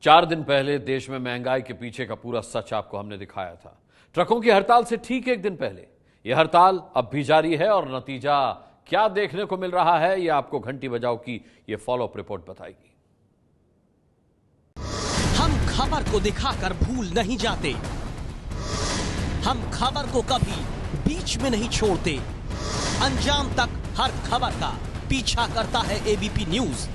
4 दिन पहले देश में महंगाई के पीछे का पूरा सच आपको हमने दिखाया था। ट्रकों की हड़ताल से ठीक एक दिन पहले यह हड़ताल अब भी जारी है और नतीजा क्या देखने को मिल रहा है, यह आपको घंटी बजाओ की यह फॉलोअप रिपोर्ट बताएगी। हम खबर को दिखाकर भूल नहीं जाते, हम खबर को कभी बीच में नहीं छोड़ते। अंजाम तक हर खबर का पीछा करता है एबीपी न्यूज।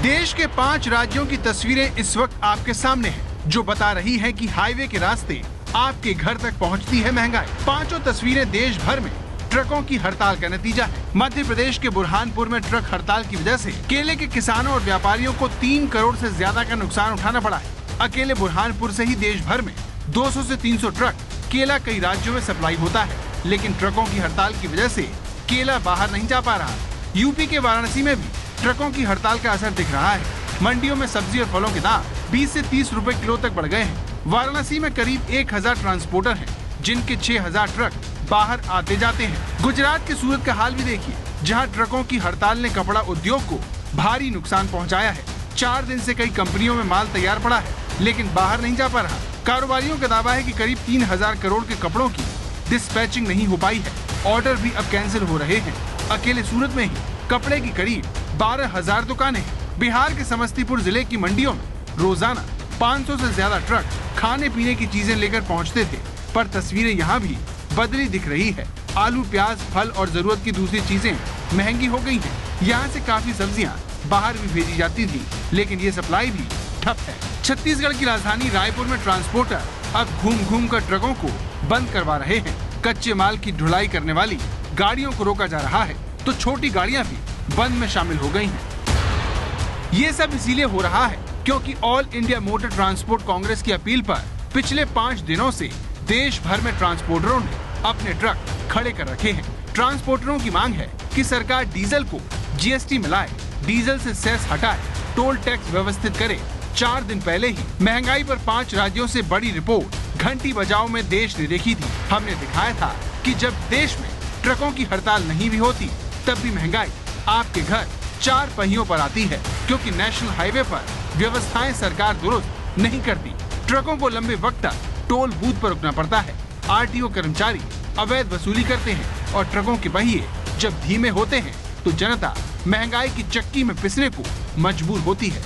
देश के 5 राज्यों की तस्वीरें इस वक्त आपके सामने हैं, जो बता रही है कि हाईवे के रास्ते आपके घर तक पहुंचती है महंगाई। 5 तस्वीरें देश भर में ट्रकों की हड़ताल का नतीजा है। मध्य प्रदेश के बुरहानपुर में ट्रक हड़ताल की वजह से केले के किसानों और व्यापारियों को 3 करोड़ से ज्यादा का नुकसान उठाना पड़ा है। अकेले बुरहानपुर से ही देश भर में 200 से 300 ट्रक केला कई राज्यों में सप्लाई होता है, लेकिन ट्रकों की हड़ताल की वजह से केला बाहर नहीं जा पा रहा। यूपी के वाराणसी में भी ट्रकों की हड़ताल का असर दिख रहा है। मंडियों में सब्जी और फलों के दाम 20 से 30 रुपए किलो तक बढ़ गए हैं। वाराणसी में करीब 1000 ट्रांसपोर्टर हैं, जिनके 6000 ट्रक बाहर आते जाते हैं। गुजरात के सूरत का हाल भी देखिए, जहां ट्रकों की हड़ताल ने कपड़ा उद्योग को भारी नुकसान पहुंचाया है। 4 दिन से कई कंपनियों में माल तैयार पड़ा है, लेकिन बाहर नहीं जा पा रहा। कारोबारियों का दावा है कि करीब 3000 करोड़ के कपड़ों की डिस्पैचिंग नहीं हो पाई है। ऑर्डर भी अब कैंसिल हो रहे हैं। अकेले सूरत में ही कपड़े की करीब 12,000 दुकानें हैं। बिहार के समस्तीपुर जिले की मंडियों में रोजाना 500 से ज्यादा ट्रक खाने पीने की चीजें लेकर पहुंचते थे, पर तस्वीरें यहाँ भी बदली दिख रही है। आलू, प्याज, फल और जरूरत की दूसरी चीजें महंगी हो गई हैं। यहाँ से काफी सब्जियाँ बाहर भी भेजी जाती थी, लेकिन ये सप्लाई भी ठप है। छत्तीसगढ़ की राजधानी रायपुर में ट्रांसपोर्टर अब घूम घूम कर ट्रकों को बंद करवा रहे हैं। कच्चे माल की ढुलाई करने वाली गाड़ियों को रोका जा रहा है, तो छोटी गाड़ियां भी बंद में शामिल हो गई हैं। ये सब इसीलिए हो रहा है क्योंकि all India motor transport Congress की अपील पर पिछले 5 दिनों से देश भर में ट्रांसपोर्टरों ने अपने ट्रक खड़े कर रखे हैं। ट्रांसपोर्टरों की मांग है कि सरकार डीजल को जीएसटी में लाए, डीजल से सेस हटाए, टोल टैक्स व्यवस्थित करे। 4 दिन पहले ही महंगाई पर 5 राज्यों से बड़ी रिपोर्ट घंटी बजाओ में देश ने देखी थी। हमने दिखाया था कि जब देश में ट्रकों की हड़ताल नहीं भी होती, तब भी महंगाई आपके घर 4 पहियों पर आती है, क्योंकि नेशनल हाईवे पर व्यवस्थाएं सरकार दुरुस्त नहीं करती। ट्रकों को लंबे वक्त तक टोल बूथ पर रुकना पड़ता है। आरटीओ कर्मचारी अवैध वसूली करते हैं और ट्रकों के पहिए जब धीमे होते हैं तो जनता महंगाई की चक्की में पिसने को मजबूर होती है।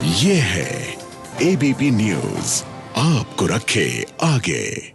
ये है एबीपी न्यूज, आपको रखे आगे।